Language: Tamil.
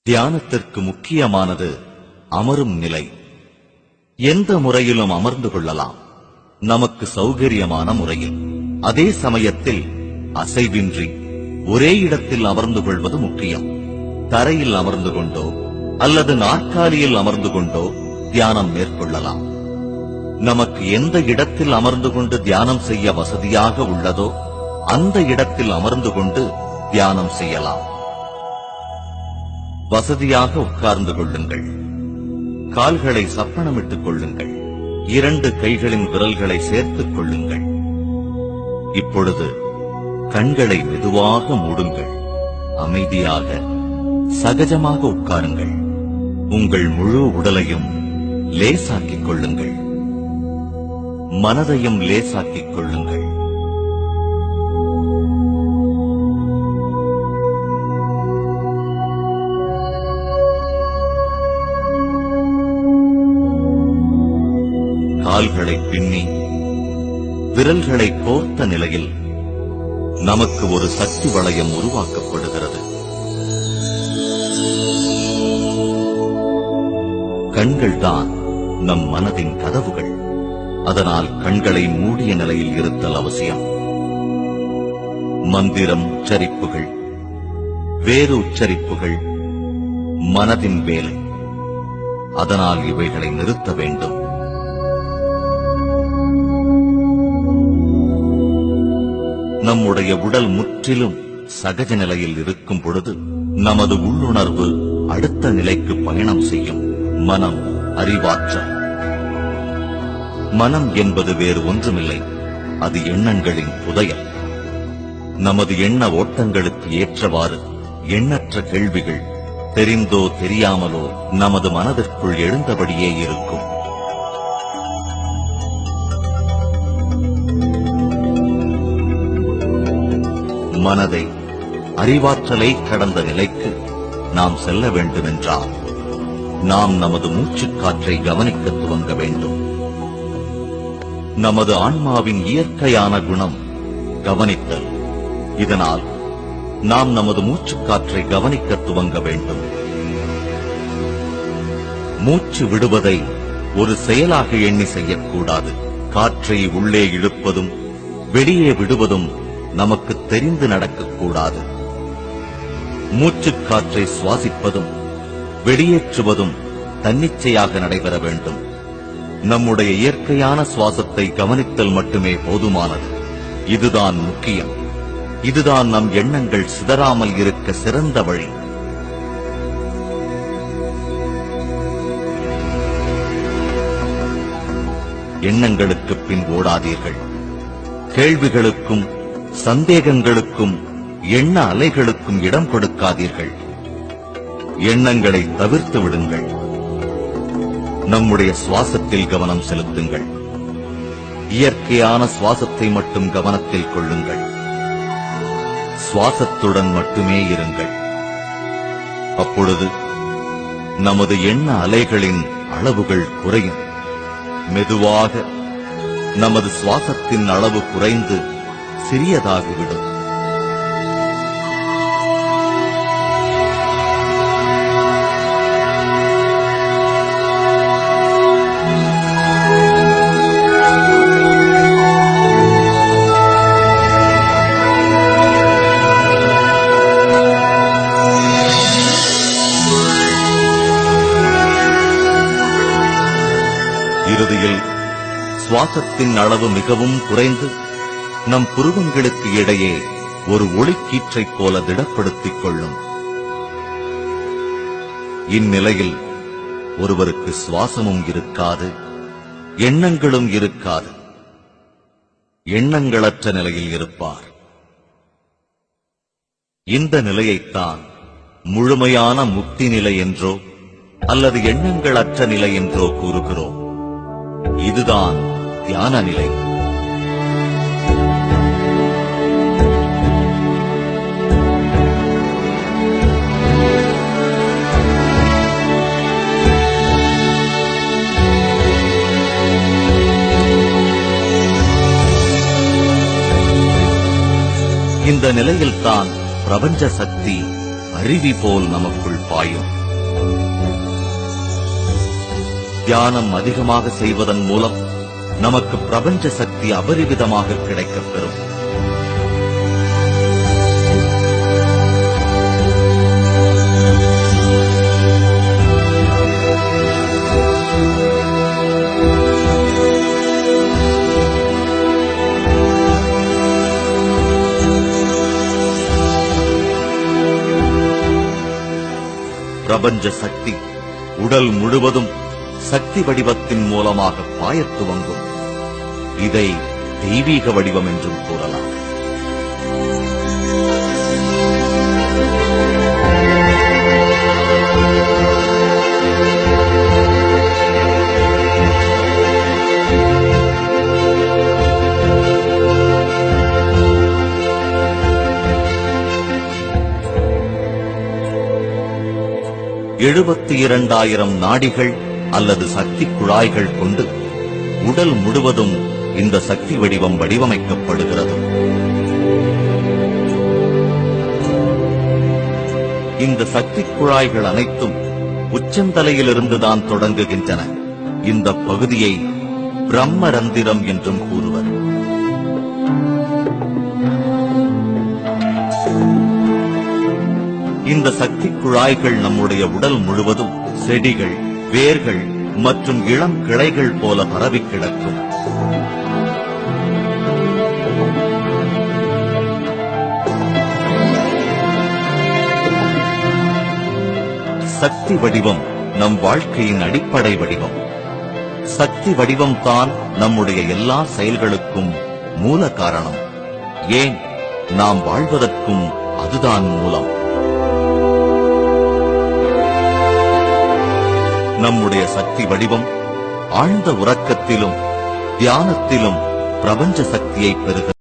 தியானத்திற்கு முக்கியமானது அமரும் நிலை. எந்த முறையிலும் அமர்ந்து கொள்ளலாம், நமக்கு சௌகரியமான முறையில். அதே சமயத்தில் அசைவின்றி ஒரே இடத்தில் அமர்ந்து கொள்வது முக்கியம். தரையில் அமர்ந்து கொண்டோ அல்லது நாற்காலியில் அமர்ந்து கொண்டோ தியானம் மேற்கொள்ளலாம். நமக்கு எந்த இடத்தில் அமர்ந்து கொண்டு தியானம் செய்ய வசதியாக உள்ளதோ அந்த இடத்தில் அமர்ந்து கொண்டு தியானம் செய்யலாம். வசதியாக உட்கார்ந்து கொள்ளுங்கள். கால்களை சப்பனமிட்டுக் கொள்ளுங்கள். 2 கைகளின் விரல்களை சேர்த்துக் கொள்ளுங்கள். இப்பொழுது கண்களை மெதுவாக மூடுங்கள். அமைதியாக சகஜமாக உட்காருங்கள். உங்கள் முழு உடலையும் லேசாக்கிக் கொள்ளுங்கள். மனதையும் லேசாக்கிக் கொள்ளுங்கள். கால்களை பின்னி விரல்களை கோர்த்த நிலையில் நமக்கு ஒரு சக்தி வளையம் உருவாக்கப்படுகிறது. கண்கள்தான் நம் மனதின் கதவுகள். அதனால் கண்களை மூடிய நிலையில் இருத்தல் அவசியம். மந்திரம் உச்சரிப்புகள், வேறு உச்சரிப்புகள் மனதின் வேலை. அதனால் இவைகளை நிறுத்த வேண்டும். நம்முடைய உடல் முற்றிலும் சகஜ நிலையில் இருக்கும் பொழுது நமது உள்ளுணர்வு அடுத்த நிலைக்கு பயணம் செய்யும். மனம், அறிவாற்றல். மனம் என்பது வேறு ஒன்றுமில்லை, அது எண்ணங்களின் புதையல். நமது எண்ண ஓட்டங்களுக்கு ஏற்றவாறு எண்ணற்ற கேள்விகள் தெரிந்தோ தெரியாமலோ நமது மனதிற்குள் எழுந்தபடியே இருக்கும். மனதை, அறிவாற்றலை கடந்த நிலைக்கு நாம் செல்ல வேண்டுமென்றால் நாம் நமது மூச்சுக்காற்றை கவனிக்க துவங்க வேண்டும். நமது ஆன்மாவின் இயற்கையான குணம் கவனித்தல். இதனால் நாம் நமது மூச்சுக்காற்றை கவனிக்க துவங்க வேண்டும். மூச்சு விடுவதை ஒரு செயலாக எண்ணி செய்யக்கூடாது. காற்றை உள்ளே இழுப்பதும் வெளியே விடுவதும் நமக்கு தெரிந்து நடக்கக்கூடாது. மூச்சுக்காற்றை சுவாசிப்பதும் வெளியேற்றுவதும் தன்னிச்சையாக நடைபெற வேண்டும். நம்முடைய இயற்கையான சுவாசத்தை கவனித்தல் மட்டுமே போதுமானது. இதுதான் முக்கியம். இதுதான் நம் எண்ணங்கள் சிதறாமல் இருக்க சிறந்த வழி. எண்ணங்களுக்கு பின் ஓடாதீர்கள். கேள்விகளுக்கும் சந்தேகங்களுக்கும் எண்ண அலைகளுக்கும் இடம் கொடுக்காதீர்கள். எண்ணங்களை தவிர்த்து விடுங்கள். நம்முடைய சுவாசத்தில் கவனம் செலுத்துங்கள். இயற்கையான சுவாசத்தை மட்டும் கவனத்தில் கொள்ளுங்கள். சுவாசத்துடன் மட்டுமே இருங்கள். அப்பொழுது நமது எண்ண அலைகளின் அளவுகள் குறையும். மெதுவாக நமது சுவாசத்தின் அளவு குறைந்து சிறியதாகிவிடும். இறுதியில் சுவாசத்தின் அளவு மிகவும் குறைந்து நம் புருவங்களுக்கு இடையே ஒரு ஒளிக்கீற்றைப் போல திடப்படுத்திக் கொள்ளும். இந்நிலையில் ஒருவருக்கு சுவாசமும் இருக்காது, எண்ணங்களும் இருக்காது. எண்ணங்களற்ற நிலையில் இருப்பார். இந்த நிலையைத்தான் முழுமையான முக்தி நிலை என்றோ அல்லது எண்ணங்களற்ற நிலை என்றோ கூறுகிறோம். இதுதான் தியான நிலை. இந்த நிலையில்தான் பிரபஞ்ச சக்தி அருவி போல் நமக்குள் பாயும். தியானம் அதிகமாக செய்வதன் மூலம் நமக்கு பிரபஞ்ச சக்தி அபரிவிதமாக கிடைக்கப் பெறும். பிரபஞ்ச சக்தி உடல் முழுவதும் சக்தி வடிவத்தின் மூலமாக பாயத் துவங்கும். இதை தெய்வீக வடிவம் என்றும் கூறலாம். எழுபத்தி 2,000 நாடிகள் அல்லது சக்தி குழாய்கள் கொண்டு உடல் முழுவதும் இந்த சக்தி வடிவம் வடிவமைக்கப்படுகிறது. இந்த சக்தி குழாய்கள் அனைத்தும் உச்சந்தலையிலிருந்துதான் தொடங்குகின்றன. இந்த பகுதியை பிரம்மரந்திரம் என்றும் கூறுவர். இந்த சக்தி குழாய்கள் நம்முடைய உடல் முழுவதும் செடிகள், வேர்கள் மற்றும் இளம் கிளைகள் போல பரவி கிடக்கும். சக்தி வடிவம் நம் வாழ்க்கையின் அடிப்படை வடிவம். சக்தி வடிவம்தான் நம்முடைய எல்லா செயல்களுக்கும் மூல காரணம். ஏன், நாம் வாழ்வதற்கும் அதுதான் மூலம். நம்முடைய சக்தி வடிவம் ஆழ்ந்த உறக்கத்திலும் தியானத்திலும் பிரபஞ்ச சக்தியை பெறுகிறது.